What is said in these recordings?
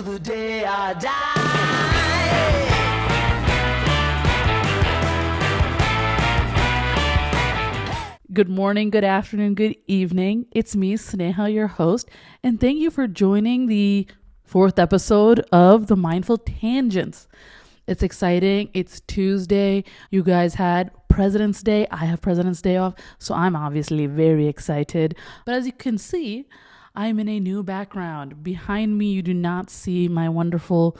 till the day I die. Good morning, good afternoon, good evening. It's me, Sneha, your host, and thank you for joining the 4th episode of The Mindful Tangents. It's exciting. It's Tuesday. You guys had President's Day. I have President's Day off, so I'm obviously very excited. But as you can see, I'm in a new background. Behind me, you do not see my wonderful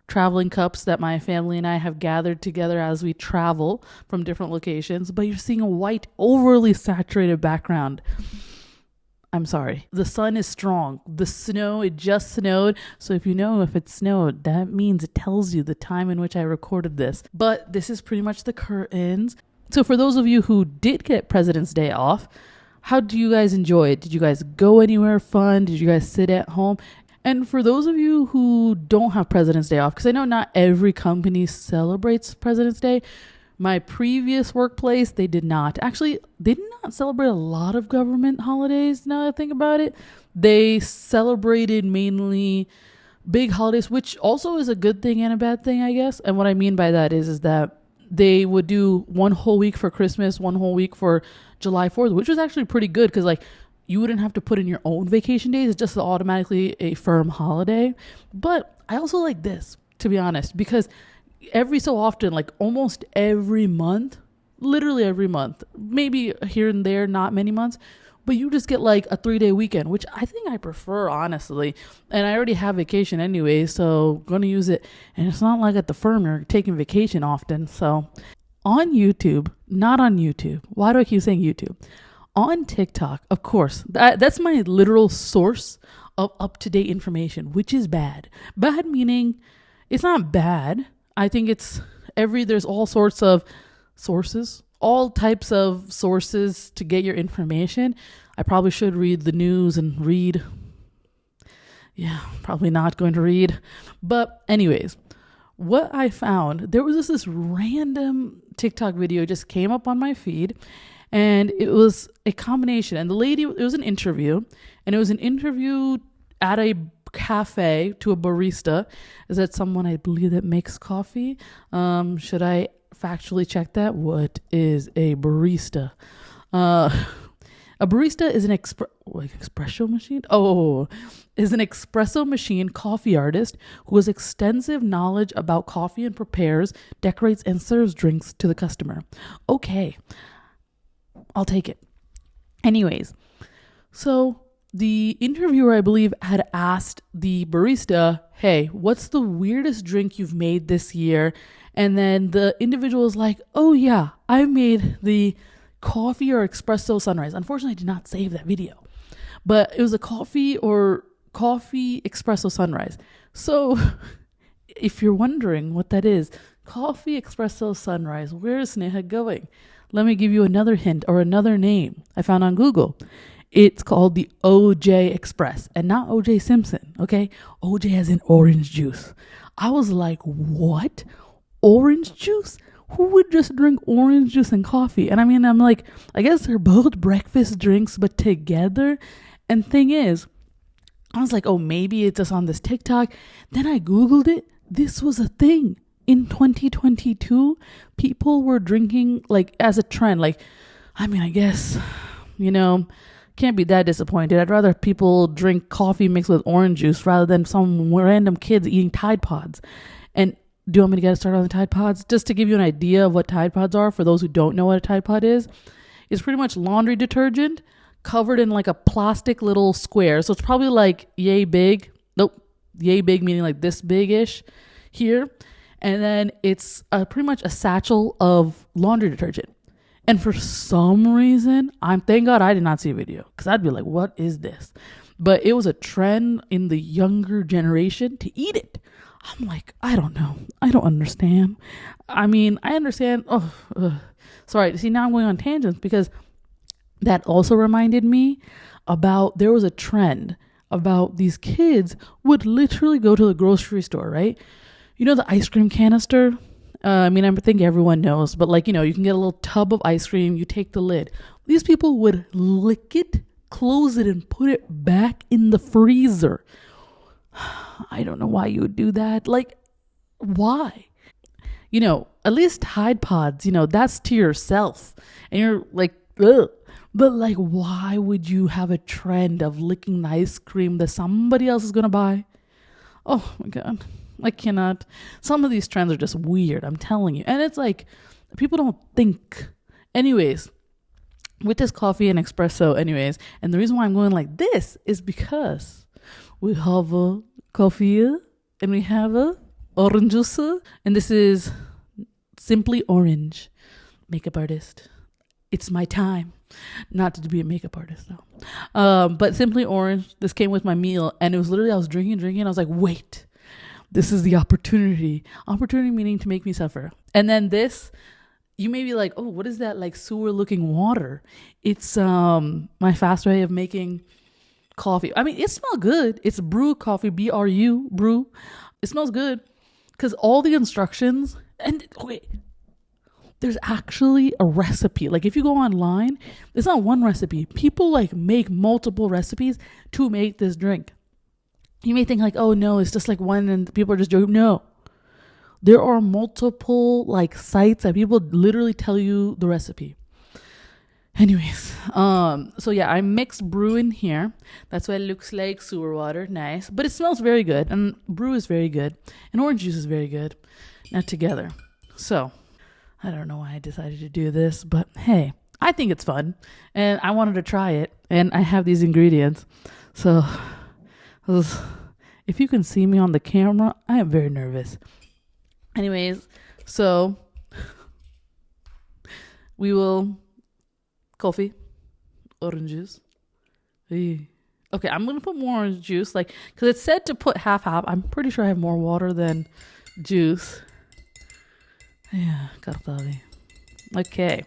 traveling cups that my family and I have gathered together as we travel from different locations, but you're seeing a white, overly saturated background. I'm sorry. The sun is strong. The snow, it just snowed. So if you know if it snowed, that means it tells you the time in which I recorded this. But this is pretty much the curtains. So for those of you who did get President's Day off, how do you guys enjoy it? Did you guys go anywhere fun? Did you guys sit at home? And for those of you who don't have President's Day off, because I know not every company celebrates President's Day, my previous workplace, they did not. Actually, they did not celebrate a lot of government holidays, now that I think about it. They celebrated mainly big holidays, which also is a good thing and a bad thing, I guess. And what I mean by that is that they would do one whole week for Christmas, one whole week for July 4th, which was actually pretty good because, like, you wouldn't have to put in your own vacation days. It's just automatically a firm holiday. But I also like this, to be honest, because every so often, like almost every month, literally every month, maybe here and there, not many months, but you just get like a 3-day weekend, which I think I prefer, honestly. And I already have vacation anyway, so going to use it. And it's not like at the firm you're taking vacation often. So on YouTube, not on YouTube. Why do I keep saying YouTube? On TikTok, of course, that's my literal source of up-to-date information, which is bad. Bad meaning it's not bad. I think there's all sorts of sources, all types of sources to get your information. I probably should read the news and read. Yeah, probably not going to read. But anyways, what I found, there was this random TikTok video just came up on my feed. And it was a combination. And the lady, it was an interview. And it was an interview at a cafe to a barista. Is that someone, I believe, that makes coffee? Should I factually check that? What is a barista? A barista is an espresso machine? Is an espresso machine coffee artist who has extensive knowledge about coffee and prepares, decorates, and serves drinks to the customer. Okay. I'll take it. Anyways, so the interviewer, I believe, had asked the barista, hey, what's the weirdest drink you've made this year? And then the individual was like, oh yeah, I made the coffee or espresso sunrise. Unfortunately, I did not save that video, but it was a coffee espresso sunrise. So if you're wondering what that is, coffee espresso sunrise, where is Sneha going? Let me give you another hint or another name I found on Google. It's called the OJ Express and not OJ Simpson, okay? OJ as in orange juice. I was like, what? Orange juice? Who would just drink orange juice and coffee? And I mean, I'm like, I guess they're both breakfast drinks, but together. And thing is, I was like, oh, maybe it's just on this TikTok. Then I Googled it. This was a thing. In 2022, people were drinking like as a trend. Like, I mean, I guess, can't be that disappointed. I'd rather people drink coffee mixed with orange juice rather than some random kids eating Tide Pods. And do you want me to get started on the Tide Pods? Just to give you an idea of what Tide Pods are, for those who don't know what a Tide Pod is, it's pretty much laundry detergent covered in like a plastic little square. So it's probably like yay big. Nope. Yay big meaning like this big-ish here. And then it's pretty much a satchel of laundry detergent. And for some reason, thank God I did not see a video because I'd be like, what is this? But it was a trend in the younger generation to eat it. I'm like, I don't know. I don't understand. I mean, I understand. Sorry. See, now I'm going on tangents because that also reminded me about there was a trend about these kids would literally go to the grocery store, right? You know, the ice cream canister? I think everyone knows, but you can get a little tub of ice cream, you take the lid. These people would lick it, close it, and put it back in the freezer. I don't know why you would do that. Like, why? At least Tide Pods, that's to yourself. And you're like, ugh. But like, why would you have a trend of licking the ice cream that somebody else is going to buy? Oh my God. I cannot. Some of these trends are just weird. I'm telling you. And it's like, people don't think. Anyways, with this coffee and espresso, and the reason why I'm going like this is because we have a coffee and we have a orange juice, and this is Simply Orange, makeup artist. It's my time. Not to be a makeup artist though. But Simply Orange, this came with my meal, and it was literally, I was drinking, and I was like, wait, this is the opportunity. Opportunity meaning to make me suffer. And then this, you may be like, oh, what is that like sewer looking water? It's my fast way of making coffee. I mean, it smells good. It's brew coffee, BRU, brew. It smells good because all the instructions, and okay, there's actually a recipe. Like if you go online, it's not one recipe. People like make multiple recipes to make this drink. You may think like, oh no, it's just like one and people are just joking. No, there are multiple like sites that people literally tell you the recipe. Anyways, so yeah, I mixed brew in here. That's why it looks like sewer water. Nice. But it smells very good. And brew is very good. And orange juice is very good. Not together. So I don't know why I decided to do this, but hey, I think it's fun. And I wanted to try it. And I have these ingredients. So if you can see me on the camera, I am very nervous. Anyways, so we will coffee, orange juice. Okay, I'm gonna put more orange juice, like, because it said to put half. I'm pretty sure I have more water than juice. Yeah, cartali. Okay,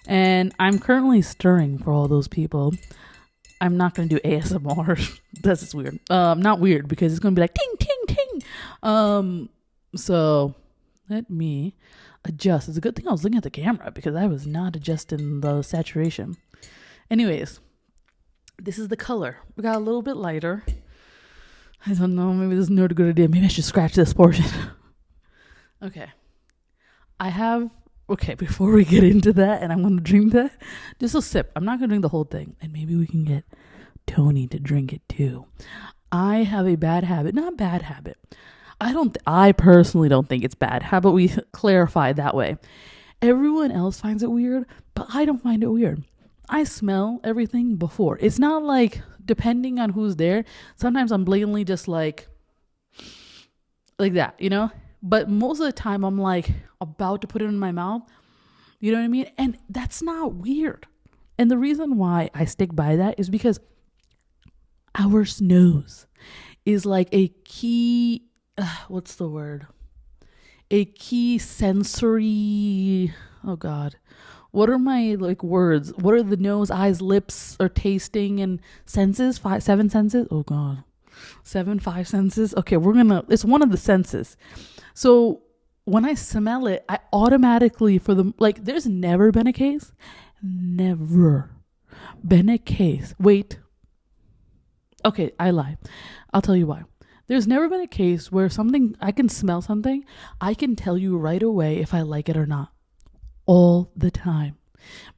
and I'm currently stirring for all those people. I'm not gonna do ASMR. That's just weird. Not weird because it's gonna be like ting ting ting. So let me adjust. It's a good thing I was looking at the camera because I was not adjusting the saturation. Anyways, this is the color. We got a little bit lighter. I don't know. Maybe this is not a good idea. Maybe I should scratch this portion. Okay. Before we get into that, and I'm going to drink that, just a sip. I'm not going to drink the whole thing. And maybe we can get Tony to drink it too. I have a bad habit. Not bad habit. I personally don't think it's bad. How about we clarify that way? Everyone else finds it weird, but I don't find it weird. I smell everything before. It's not like, depending on who's there, sometimes I'm blatantly just like that, But most of the time I'm like about to put it in my mouth. You know what I mean? And that's not weird. And the reason why I stick by that is because our nose is like a key, what's the word? A key sensory, oh God. What are my like words? What are the nose, eyes, lips, or tasting and senses? 7 senses? Oh God. 5 senses? Okay, it's one of the senses. So when I smell it, I automatically there's never been a case. Wait. Okay, I lie. I'll tell you why. There's never been a case where I can smell something. I can tell you right away if I like it or not. All the time.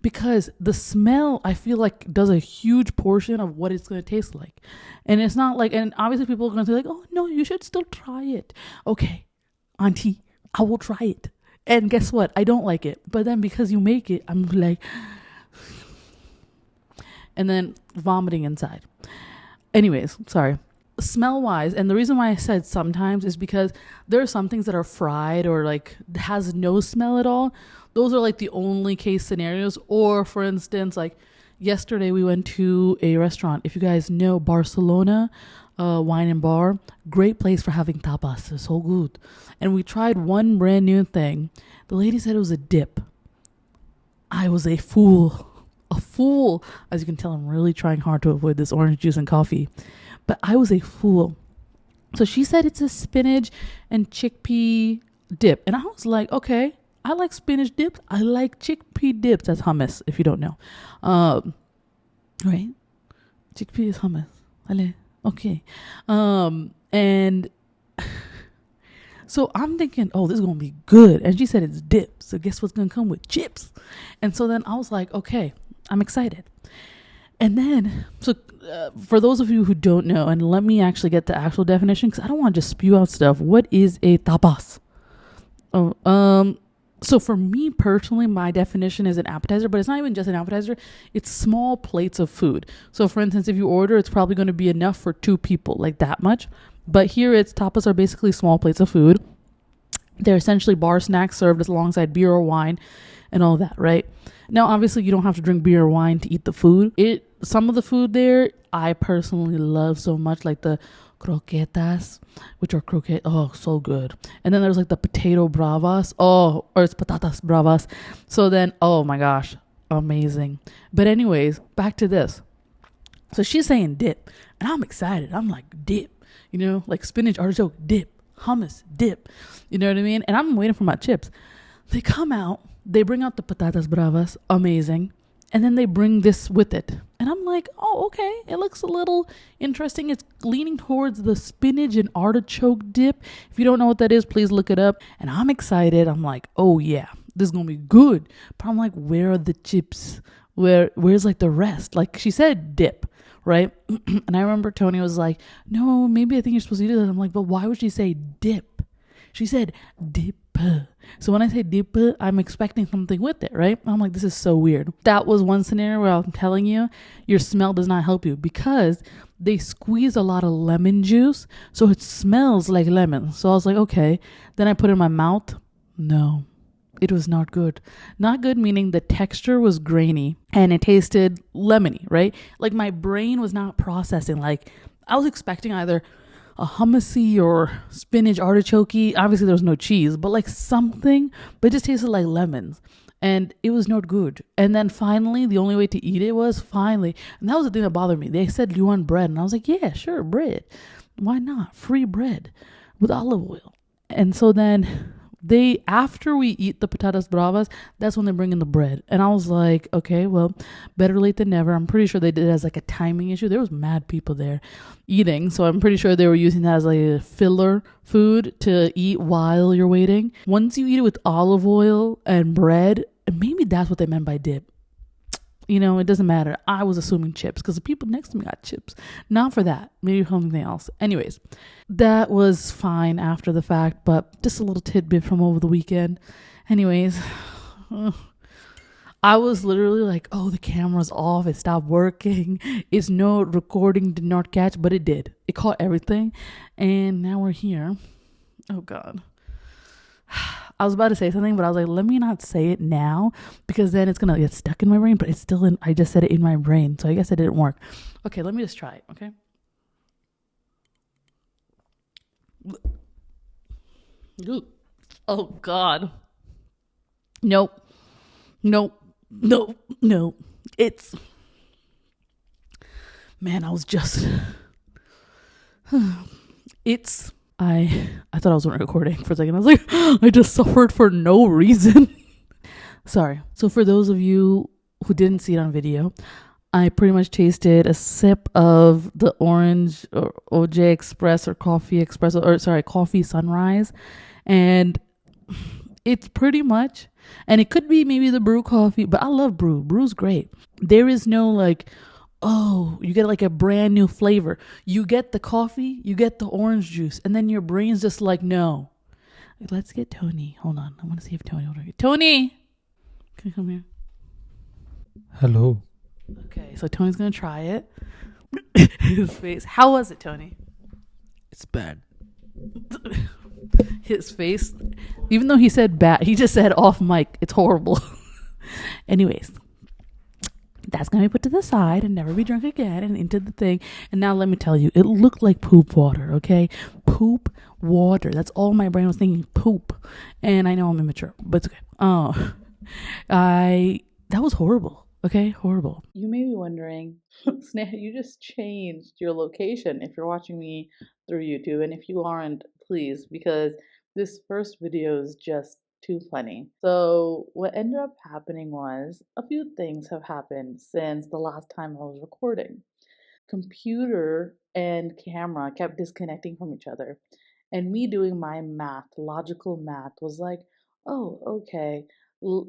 Because the smell, I feel like, does a huge portion of what it's going to taste like. And it's not like, and obviously people are going to say like, oh no, you should still try it. Okay, auntie, I will try it. And guess what? I don't like it. But then because you make it, I'm like, and then vomiting inside. Anyways, sorry. Smell wise, and the reason why I said sometimes is because there are some things that are fried or like has no smell at all. Those are like the only case scenarios. Or for instance, like yesterday we went to a restaurant. If you guys know Barcelona Wine and Bar, great place for having tapas. It's so good. And we tried one brand new thing. The lady said it was a dip. I was a fool. As you can tell, I'm really trying hard to avoid this orange juice and coffee. But I was a fool. So she said it's a spinach and chickpea dip. And I was like, okay, I like spinach dips. I like chickpea dips. That's hummus, if you don't know. Right? Chickpea is hummus. Allez. Okay. And so I'm thinking, oh, this is going to be good. And she said it's dip. So guess what's going to come with chips? And so then I was like, okay, I'm excited. And then, for those of you who don't know, and let me actually get the actual definition because I don't want to just spew out stuff. What is a tapas? Oh, so for me personally, my definition is an appetizer, but it's not even just an appetizer. It's small plates of food. So for instance, if you order, it's probably going to be enough for 2 people, like that much. But here it's tapas are basically small plates of food. They're essentially bar snacks served alongside beer or wine and all that, right? Now, obviously, you don't have to drink beer or wine to eat the food. Some of the food there, I personally love so much, like the croquetas, which are croquet. Oh, so good. And then there's like the potato bravas. Oh, or it's patatas bravas. So then, oh my gosh, amazing. But anyways, back to this. So she's saying dip, and I'm excited. I'm like, dip, like spinach, artichoke, dip, hummus, dip. You know what I mean? And I'm waiting for my chips. They come out, they bring out the patatas bravas, amazing. And then they bring this with it. And I'm like, oh, okay. It looks a little interesting. It's leaning towards the spinach and artichoke dip. If you don't know what that is, please look it up. And I'm excited. I'm like, oh yeah, this is going to be good. But I'm like, where are the chips? Where's like the rest? Like she said dip, right? And I remember Tony was like, no, maybe I think you're supposed to do that. I'm like, but why would she say dip? She said dip. So when I say dip, I'm expecting something with it, right? I'm like, this is so weird. That was one scenario where I'm telling you, your smell does not help you because they squeeze a lot of lemon juice. So it smells like lemon. So I was like, okay. Then I put it in my mouth. No, it was not good. Not good meaning the texture was grainy and it tasted lemony, right? Like my brain was not processing. Like I was expecting either a hummusy or spinach artichoke. Obviously, there was no cheese, but like something, but it just tasted like lemons. And it was not good. And then finally, the only way to eat it was finally, and that was the thing that bothered me. They said, do you want bread? And I was like, yeah, sure, bread. Why not? Free bread with olive oil. And so then after we eat the patatas bravas, that's when they bring in the bread. And I was like, okay, well, better late than never. I'm pretty sure they did it as like a timing issue. There was mad people there eating. So I'm pretty sure they were using that as like a filler food to eat while you're waiting. Once you eat it with olive oil and bread, maybe that's what they meant by dip. It doesn't matter. I was assuming chips because the people next to me got chips. Not for that. Maybe something else. Anyways, that was fine after the fact, but just a little tidbit from over the weekend. Anyways, I was literally like, oh, the camera's off. It stopped working. It's no recording did not catch, but it did. It caught everything. And now we're here. Oh, God. I was about to say something, but I was like, let me not say it now because then it's going to get stuck in my brain, but it's still I just said it in my brain. So I guess it didn't work. Okay, let me just try it. Okay. Oh, God. Nope. It's, man, I was just, I thought I was recording for a second. I was like, I just suffered for no reason. Sorry. So for those of you who didn't see it on video, I pretty much tasted a sip of the orange or OJ Express or coffee espresso, or sorry, coffee sunrise. And it's pretty much, and it could be maybe the brew coffee, but I love brew. Brew's great. There is no like, oh, you get like a brand new flavor. You get the coffee, you get the orange juice, and then your brain's just like, no. Let's get Tony. Hold on. I want to see if Tony. Tony! Can you come here? Hello. Okay, so Tony's going to try it. His face. How was it, Tony? It's bad. His face. Even though he said bad, he just said off mic. It's horrible. Anyways. That's going to be put to the side and never be drunk again and into the thing. And now let me tell you, it looked like poop water, okay? Poop water. That's all my brain was thinking, poop. And I know I'm immature, but it's okay. Oh, that was horrible, okay? Horrible. You may be wondering, Sneha, you just changed your location if you're watching me through YouTube. And if you aren't, please, because this first video is just too funny. So what ended up happening was a few things have happened since the last time I was recording. computer and camera kept disconnecting from each other. And me doing my math, logical math, was like, oh, okay,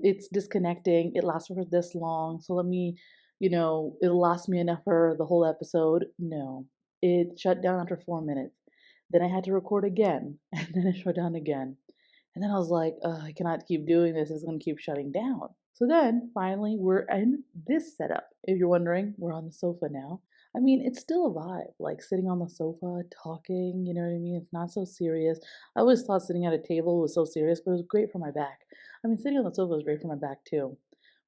it's disconnecting. It lasts for this long. So let me, it'll last me enough for the whole episode. No, it shut down after 4 minutes. Then I had to record again, and then it shut down again. And then I was like, I cannot keep doing this. It's going to keep shutting down. So then finally, we're in this setup. If you're wondering, we're on the sofa now. I mean, it's still a vibe, like sitting on the sofa, talking, you know what I mean? It's not so serious. I always thought sitting at a table was so serious, but it was great for my back. I mean, sitting on the sofa was great for my back too.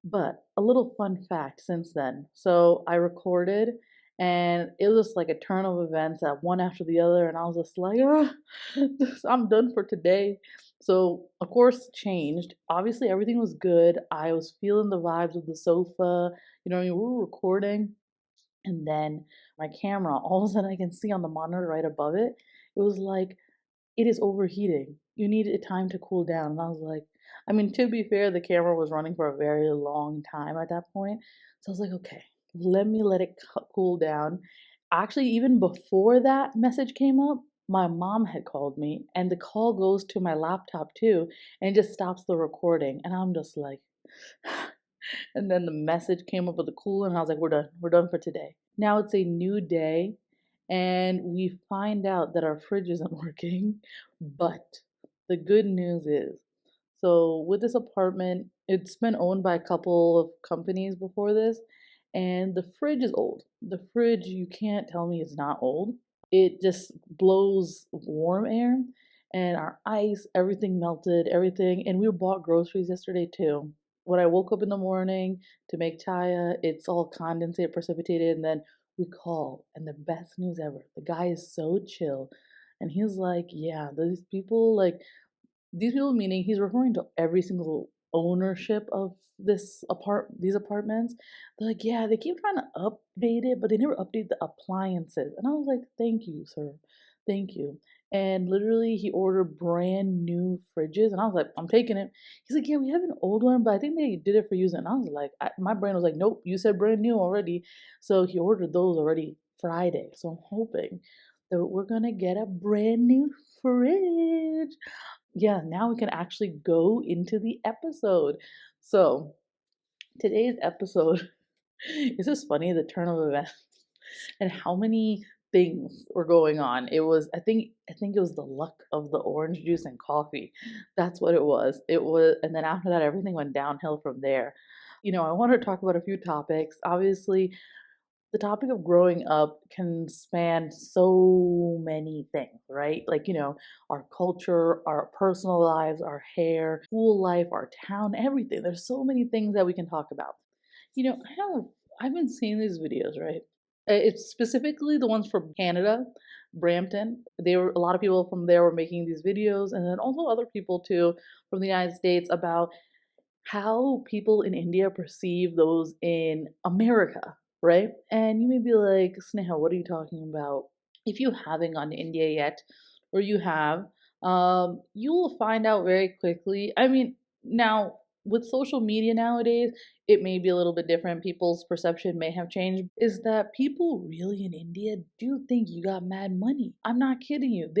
But a little fun fact since then. So I recorded and it was just like a turn of events at one after the other, and I was just like, I'm done for today. So of course changed. Obviously everything was good. I was feeling the vibes of the sofa. We were recording, and then my camera, all of a sudden I can see on the monitor right above it. It was like, it is overheating. You need a time to cool down. And I was like, I mean, to be fair, the camera was running for a very long time at that point. So I was like, okay, let it cool down. Actually, even before that message came up, my mom had called me, and the call goes to my laptop too, and it just stops the recording. And I'm just like, and then the message came up with the cool, and I was like, we're done. We're done for today. Now it's a new day, and we find out that our fridge isn't working. But the good news is, so with this apartment, it's been owned by a couple of companies before this, and the fridge is old. The fridge, you can't tell me it's not old. It just blows warm air, and our ice, everything melted, everything. And we bought groceries yesterday too. When I woke up in the morning to make chaya, it's all condensate, precipitated, and then we call. And the best news ever, the guy is so chill. And he's like, yeah, these people, meaning he's referring to every single ownership of these apartments. They're like, yeah, they keep trying to update it, but they never update the appliances. And I was like, thank you, sir, thank you. And literally he ordered brand new fridges, and I was like, I'm taking it. He's like, yeah, we have an old one, but I think they did it for using. And I was like, my brain was like, nope, you said brand new already. So he ordered those already Friday. So I'm hoping that we're gonna get a brand new fridge. Yeah, now we can actually go into the episode. So, today's episode is just funny, the turn of events and how many things were going on. It was, I think it was the luck of the orange juice and coffee. That's what it was. And then after that, everything went downhill from there. I want to talk about a few topics. Obviously, the topic of growing up can span so many things, right? Like, our culture, our personal lives, our hair, school life, our town, everything. There's so many things that we can talk about. I've been seeing these videos, right? It's specifically the ones from Canada, Brampton. A lot of people from there were making these videos, and then also other people too from the United States about how people in India perceive those in America, right? And you may be like, Sneha, what are you talking about? If you haven't gone to India yet, or you have, you will find out very quickly. I mean, now with social media nowadays, it may be a little bit different. People's perception may have changed. Is that people really in India do think you got mad money? I'm not kidding you.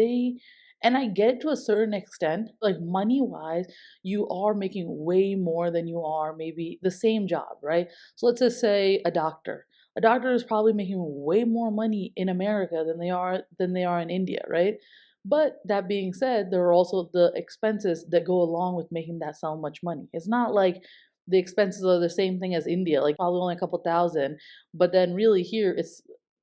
And I get it to a certain extent, like money wise, you are making way more than you are maybe the same job, right? So let's just say a doctor. A doctor is probably making way more money in America than they are in India, right? But that being said, there are also the expenses that go along with making that so much money. It's not like the expenses are the same thing as India, like probably only a couple thousand, but then really here it's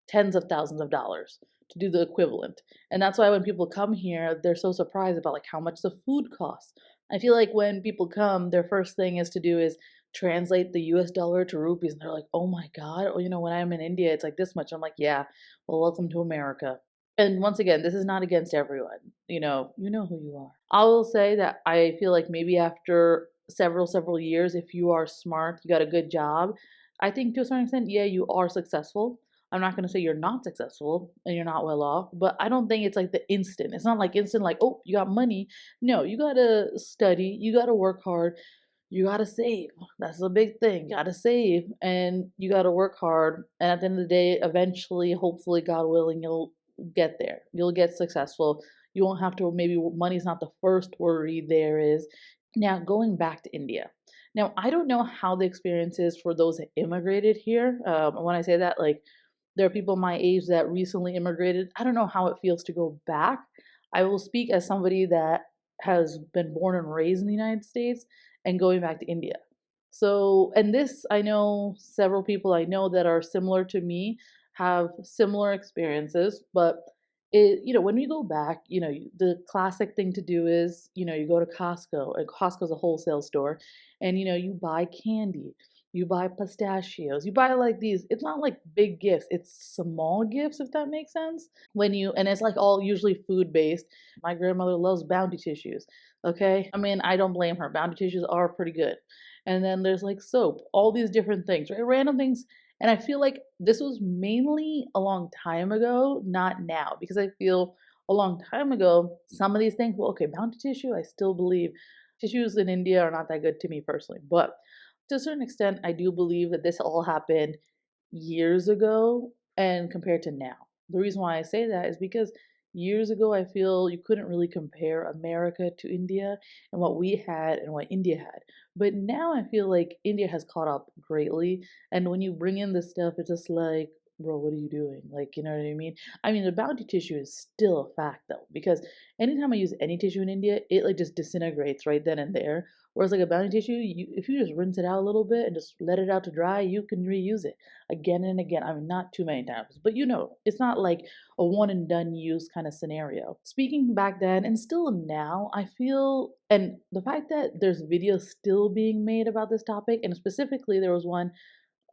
tens of thousands of dollars to do the equivalent. And that's why when people come here, they're so surprised about like how much the food costs. I feel like when people come, their first thing is to do is translate the US dollar to rupees, and they're like, "Oh my god." Or when I'm in India, it's like this much. I'm like, "Yeah, well, welcome to America." And once again, this is not against everyone. You know who you are. I will say that I feel like maybe after several years, if you are smart, you got a good job, I think to a certain extent, yeah, you are successful. I'm not going to say you're not successful and you're not well off, but I don't think it's like the instant. It's not like instant, like, oh, you got money. No, you got to study, you got to work hard. you gotta save. That's the big thing. You gotta save and you gotta work hard. And at the end of the day, eventually, hopefully, God willing, you'll get there. You'll get successful. You won't have to, maybe money's not the first worry there is. Now, going back to India. Now, I don't know how the experience is for those that immigrated here. When I say that, like, there are people my age that recently immigrated. I don't know how it feels to go back. I will speak as somebody that has been born and raised in the United States and going back to India. So, and this, I know several people I know that are similar to me have similar experiences, but when we go back, the classic thing to do is, you go to Costco, and Costco's a wholesale store, and, you buy candy, you buy pistachios, you buy like these, it's not like big gifts, it's small gifts, if that makes sense. And it's like all usually food based. My grandmother loves Bounty tissues. Okay. I mean, I don't blame her. Bounty tissues are pretty good. And then there's like soap, all these different things, right? Random things. And I feel like this was mainly a long time ago, not now, because I feel a long time ago, some of these things, well, okay, Bounty tissue, I still believe tissues in India are not that good to me personally. But to a certain extent, I do believe that this all happened years ago and compared to now. The reason why I say that is because years ago, I feel you couldn't really compare America to India and what we had and what India had. But now I feel like India has caught up greatly. And when you bring in this stuff, it's just like, bro, what are you doing? Like, you know what I mean? I mean, the bounty tissue is still a fact though, because anytime I use any tissue in India, it like just disintegrates right then and there. Whereas like a bounty tissue, if you just rinse it out a little bit and just let it out to dry, you can reuse it again and again. I mean, not too many times, but it's not like a one and done use kind of scenario. Speaking back then and still now, I feel, and the fact that there's videos still being made about this topic, and specifically there was one,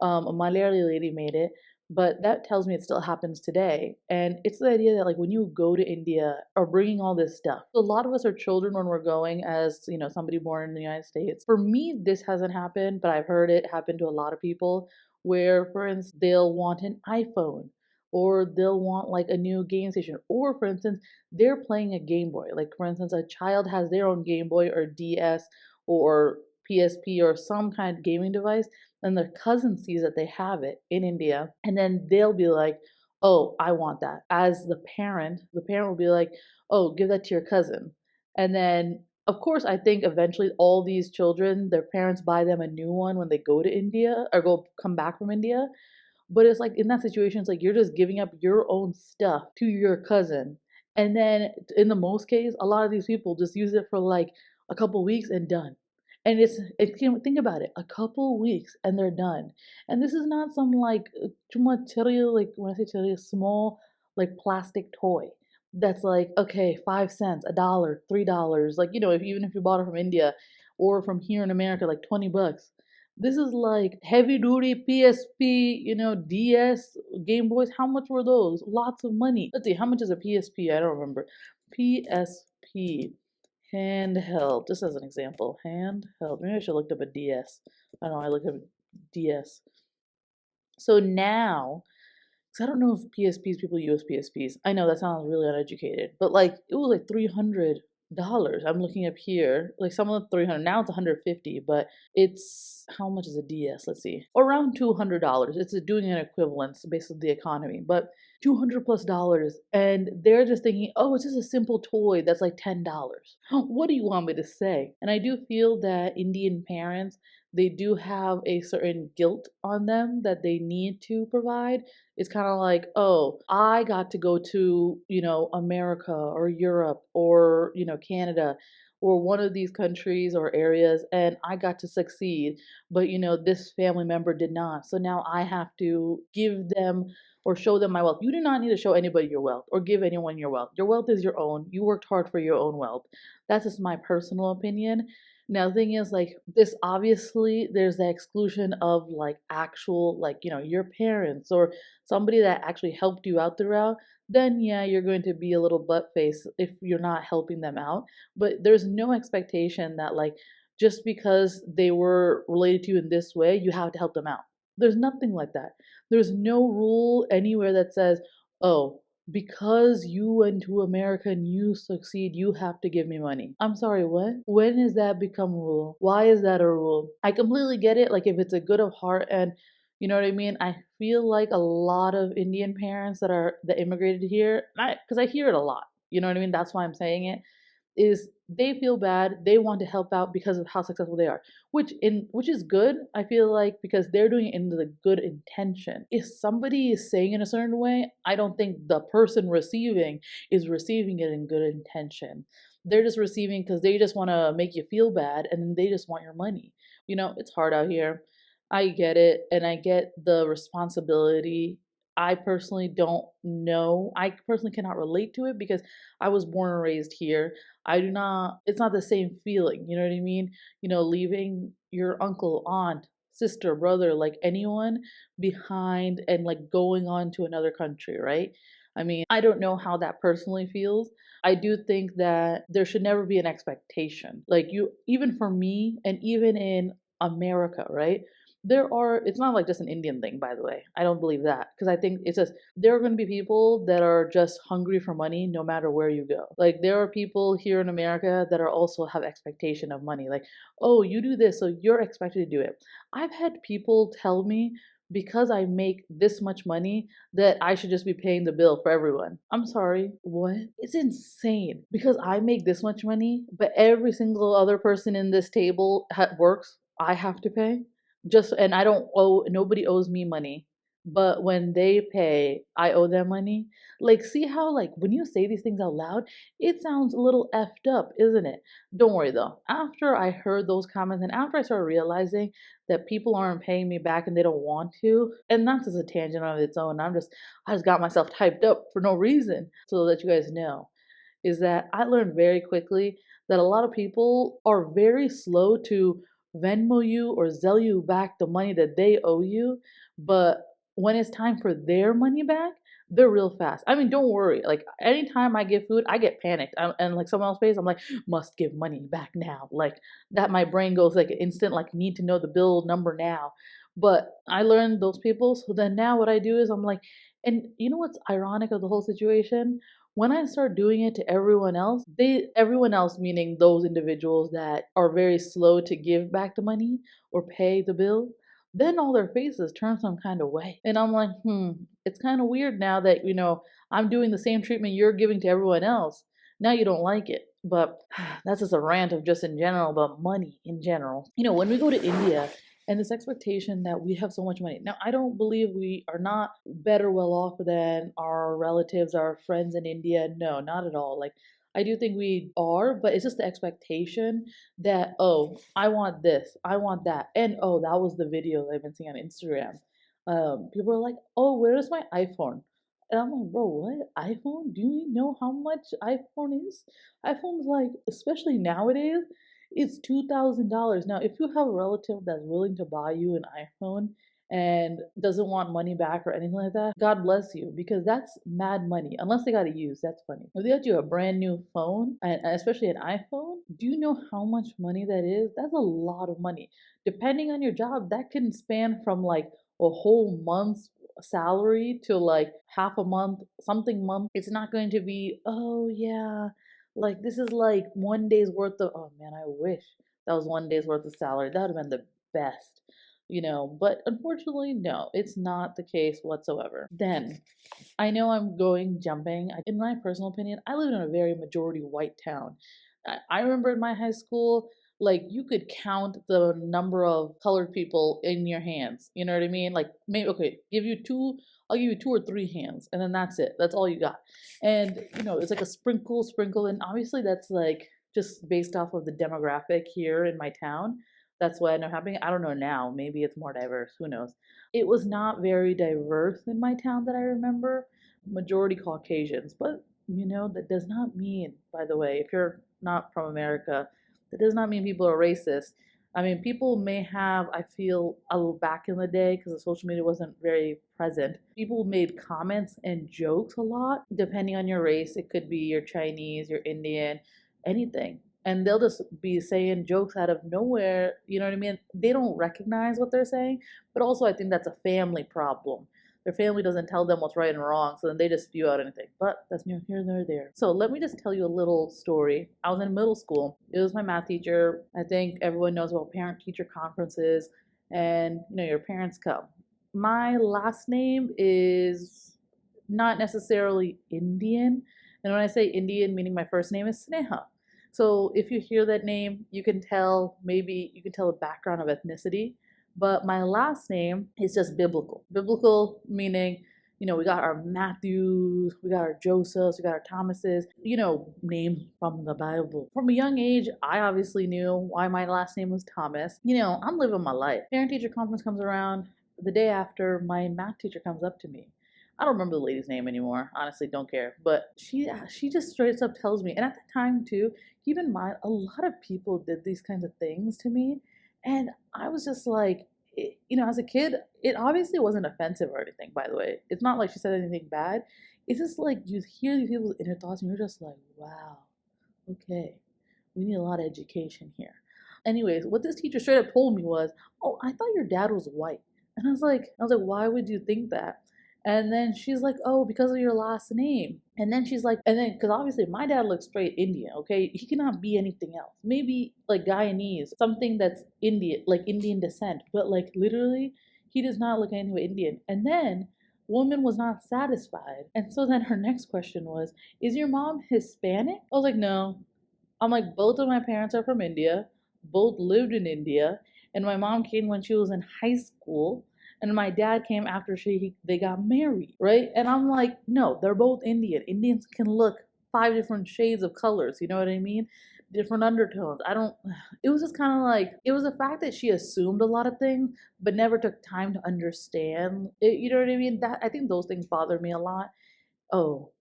a Malayali lady made it, but that tells me it still happens today. And it's the idea that like when you go to India or bringing all this stuff, a lot of us are children when we're going as, somebody born in the United States. For me, this hasn't happened, but I've heard it happen to a lot of people where, for instance, they'll want an iPhone or they'll want like a new game station. Or for instance, they're playing a Game Boy. Like for instance, a child has their own Game Boy or DS or PSP or some kind of gaming device, and their cousin sees that they have it in India, and then they'll be like, "Oh, I want that." As the parent will be like, "Oh, give that to your cousin." And then of course, I think eventually all these children, their parents buy them a new one when they go to India or come back from India. But it's like in that situation, it's like you're just giving up your own stuff to your cousin. And then in the most case, a lot of these people just use it for like a couple weeks and done. And think about it, a couple weeks and they're done. And this is not some like too much material, like when I say material, small like plastic toy that's like, okay, 5 cents, $1, $3. Like, even if you bought it from India or from here in America, like 20 bucks. This is like heavy duty PSP, DS, Game Boys. How much were those? Lots of money. Let's see, how much is a PSP? I don't remember. PSP, handheld, just as an example. Handheld. Maybe I should look up a DS. I don't know, I looked up DS. So now, because I don't know if PSPs, people use PSPs. I know that sounds really uneducated, but like it was like $300. I'm looking up here, like some of the 300. Now it's 150, but it's how much is a DS? Let's see, around $200. It's doing an equivalence based on the economy, but $200+, and they're just thinking, oh, it's just a simple toy that's like $10. What do you want me to say? And I do feel that Indian parents, they do have a certain guilt on them that they need to provide. It's kind of like, oh, I got to go to, America or Europe or, Canada or one of these countries or areas, and I got to succeed, but, this family member did not. So now I have to give them or show them my wealth. You do not need to show anybody your wealth or give anyone your wealth. Your wealth is your own. You worked hard for your own wealth. That's just my personal opinion. Now, the thing is, like, this obviously, there's the exclusion of like actual, like, your parents or somebody that actually helped you out throughout. Then, yeah, you're going to be a little butt face if you're not helping them out. But there's no expectation that, like, just because they were related to you in this way, you have to help them out. There's nothing like that. There's no rule anywhere that says, oh, because you went to America and you succeed, you have to give me money. I'm sorry, what? When has that become a rule? Why is that a rule? I completely get it. Like, if it's a good of heart and you know what I mean? I feel like a lot of Indian parents that immigrated here, because I hear it a lot. You know what I mean? That's why I'm saying it is they feel bad, they want to help out because of how successful they are, which is good. I feel like because they're doing it in the good intention. If somebody is saying in a certain way, I don't think the person receiving is receiving it in good intention. They're just receiving because they just want to make you feel bad and then they just want your money. It's hard out here. I get it, and I get the responsibility. I personally don't know. I personally cannot relate to it because I was born and raised here. I do not, it's not the same feeling, you know what I mean? Leaving your uncle, aunt, sister, brother, like anyone behind and like going on to another country, right? I mean, I don't know how that personally feels. I do think that there should never be an expectation. Like, even for me, and even in America, right? It's not like just an Indian thing, by the way. I don't believe that because I think it's just there are going to be people that are just hungry for money no matter where you go. Like, there are people here in America that are also have expectation of money. Like, oh, you do this, so you're expected to do it. I've had people tell me because I make this much money that I should just be paying the bill for everyone. I'm sorry, what? It's insane because I make this much money, but every single other person in this table works, I have to pay. And I don't owe, nobody owes me money, but when they pay, I owe them money. Like, see how, like, when you say these things out loud, it sounds a little effed up, isn't it? Don't worry though. After I heard those comments and after I started realizing that people aren't paying me back and they don't want to, and that's just a tangent of its own. I just got myself typed up for no reason to let you guys know is that I learned very quickly that a lot of people are very slow to Venmo you or Zelle you back the money that they owe you, but when it's time for their money back, they're real fast. I mean, don't worry. Like, anytime I get food, I get panicked. And like someone else pays, I'm like, must give money back now. Like that, my brain goes like instant, like need to know the bill number now. But I learned those people. So then now what I do is I'm like, and you know what's ironic of the whole situation? When I start doing it to everyone else meaning those individuals that are very slow to give back the money or pay the bill, then all their faces turn some kind of way. And I'm like, it's kind of weird now that, I'm doing the same treatment you're giving to everyone else. Now you don't like it. But that's just a rant of just in general about money in general. When we go to India, and this expectation that we have so much money. Now, I don't believe we are not better well off than our relatives, our friends in India. No, not at all. Like, I do think we are, but it's just the expectation that, oh, I want this, I want that. And oh, that was the video that I've been seeing on Instagram. People are like, oh, where is my iPhone? And I'm like, bro, what? iPhone? Do you know how much iPhone is? iPhone's like, especially nowadays, it's $2,000. Now, if you have a relative that's willing to buy you an iPhone and doesn't want money back or anything like that, God bless you because that's mad money. Unless they got to use, that's funny. If they got you a brand new phone, and especially an iPhone, do you know how much money that is? That's a lot of money. Depending on your job, that can span from like a whole month's salary to like half a month, something month. It's not going to be, oh yeah, like this is like one day's worth of, oh man, I wish that was one day's worth of salary. That would have been the best, but unfortunately, no, it's not the case whatsoever. Then I know I'm going jumping. In my personal opinion, I live in a very majority white town. I remember in my high school, like you could count the number of colored people in your hands. You know what I mean? Like maybe okay, I'll give you two or three hands, and then that's it. That's all you got. And it's like a sprinkle, and obviously that's like just based off of the demographic here in my town. That's what I know happening. I don't know now. Maybe it's more diverse. Who knows? It was not very diverse in my town that I remember. Majority Caucasians, but that does not mean, by the way, if you're not from America, that does not mean people are racist. I mean, people may have, I feel, a little back in the day, because the social media wasn't very present, people made comments and jokes a lot, depending on your race. It could be you're Chinese, you're Indian, anything. And they'll just be saying jokes out of nowhere, you know what I mean? They don't recognize what they're saying, but also I think that's a family problem. their family doesn't tell them what's right and wrong, so then they just spew out anything. But that's neither here nor there. So let me just tell you a little story. I was in middle school. It was my math teacher. I think everyone knows about parent-teacher conferences, and your parents come. My last name is not necessarily Indian, and when I say Indian, meaning my first name is Sneha. So if you hear that name, you can tell the background of ethnicity. But my last name is just biblical. Biblical meaning, we got our Matthews, we got our Josephs, we got our Thomases, names from the Bible. From a young age, I obviously knew why my last name was Thomas. I'm living my life. Parent-teacher conference comes around. The day after, my math teacher comes up to me. I don't remember the lady's name anymore. Honestly, don't care. But she just straight up tells me. And at the time too, keep in mind, a lot of people did these kinds of things to me, and I was just like, as a kid, it obviously wasn't offensive or anything. By the way, it's not like she said anything bad. It's just like you hear these people's inner thoughts, and you're just like, wow, okay, we need a lot of education here. Anyways, what this teacher straight up told me was, oh, I thought your dad was white. And I was like, why would you think that? And then she's like, oh, because of your last name. And then she's like, because obviously my dad looks straight Indian, okay? He cannot be anything else. Maybe like Guyanese, something that's Indian, like Indian descent. But like literally, he does not look anything Indian. And then woman was not satisfied. And so then her next question was, is your mom Hispanic? I was like, no. I'm like, both of my parents are from India. Both lived in India. And my mom came when she was in high school. And my dad came after they got married, right? And I'm like, no, they're both Indian. Indians can look 5 different shades of colors, you know what I mean? Different undertones. It was just kind of like, it was the fact that she assumed a lot of things, but never took time to understand it, you know what I mean? I think those things bother me a lot. Oh,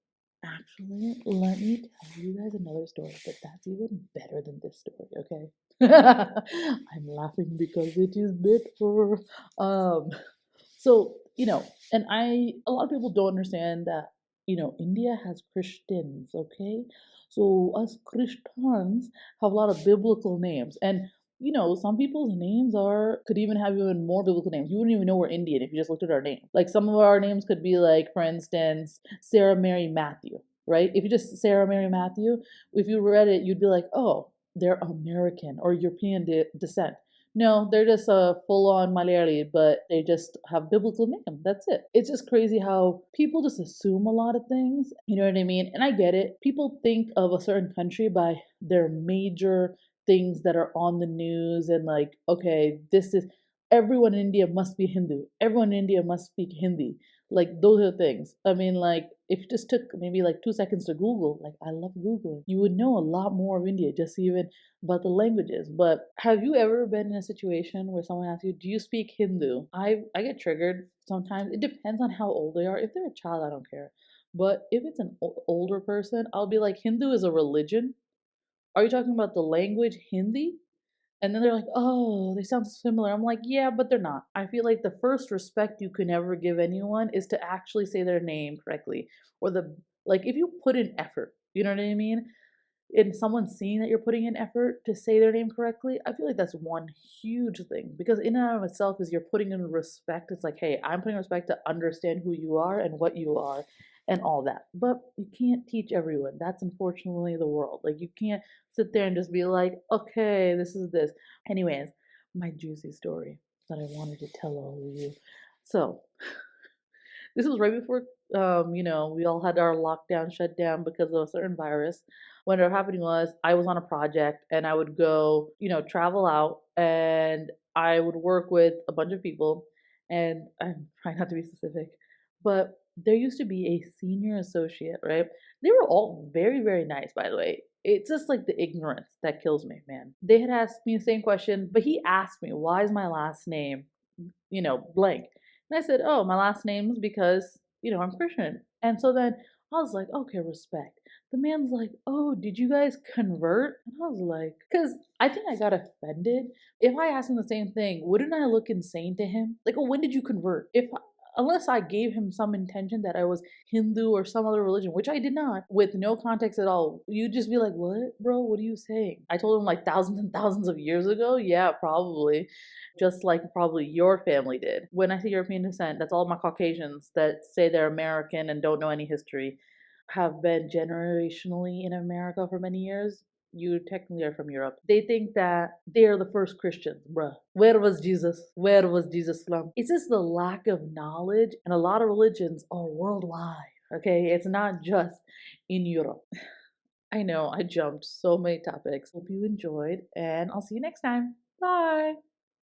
actually, let me tell you guys another story, but that's even better than this story, okay? I'm laughing because it is bitter. So, and a lot of people don't understand that, India has Christians, okay? So us Christians have a lot of biblical names. And, some people's names could even have even more biblical names. You wouldn't even know we're Indian if you just looked at our name. Like some of our names could be like, for instance, Sarah Mary Matthew, right? If you just Sarah Mary Matthew, if you read it, you'd be like, oh, they're American or European descent. No, they're just a full-on Malayali, but they just have biblical name. That's it. It's just crazy how people just assume a lot of things. You know what I mean? And I get it. People think of a certain country by their major things that are on the news and like, okay, everyone in India must be Hindu. Everyone in India must speak Hindi. Like those are things. I mean, like if you just took maybe like 2 seconds to Google, like I love Googling, you would know a lot more of India just even about the languages. But have you ever been in a situation where someone asks you, do you speak Hindu? I get triggered sometimes. It depends on how old they are. If they're a child, I don't care. But if it's an older person, I'll be like, Hindu is a religion. Are you talking about the language Hindi? And then they're like, oh, they sound similar. I'm like, yeah, but they're not. I feel like the first respect you can ever give anyone is to actually say their name correctly. Or if you put in effort, you know what I mean? And someone seeing that you're putting in effort to say their name correctly, I feel like that's one huge thing. Because in and of itself is you're putting in respect. It's like, hey, I'm putting respect to understand who you are and what you are and all that. But you can't teach everyone. That's unfortunately the world. Like you can't sit there and just be like, okay, this is this. Anyways, my juicy story that I wanted to tell all of you. So this was right before, we all had our lockdown shut down because of a certain virus. What ended up happening was I was on a project and I would go, travel out and I would work with a bunch of people. And I'm trying not to be specific, but there used to be a senior associate, right? They were all very, very nice, by the way. It's just like the ignorance that kills me, man. They had asked me the same question, but he asked me, why is my last name, blank? And I said, oh, my last name's because, I'm Christian. And so then I was like, okay, respect. The man's like, oh, did you guys convert? And I was like, because I think I got offended. If I asked him the same thing, wouldn't I look insane to him? Like, oh, when did you convert? unless I gave him some intention that I was Hindu or some other religion, which I did not, with no context at all, you'd just be like, what, bro? What are you saying? I told him like thousands and thousands of years ago. Yeah, probably. Just like probably your family did. When I say European descent, that's all my Caucasians that say they're American and don't know any history, have been generationally in America for many years. You technically are from Europe. They think that they're the first Christians, bruh. Where was Jesus? Where was Jesus from? It's just the lack of knowledge, and a lot of religions are worldwide. Okay, it's not just in Europe. I know I jumped so many topics. Hope you enjoyed, and I'll see you next time. Bye.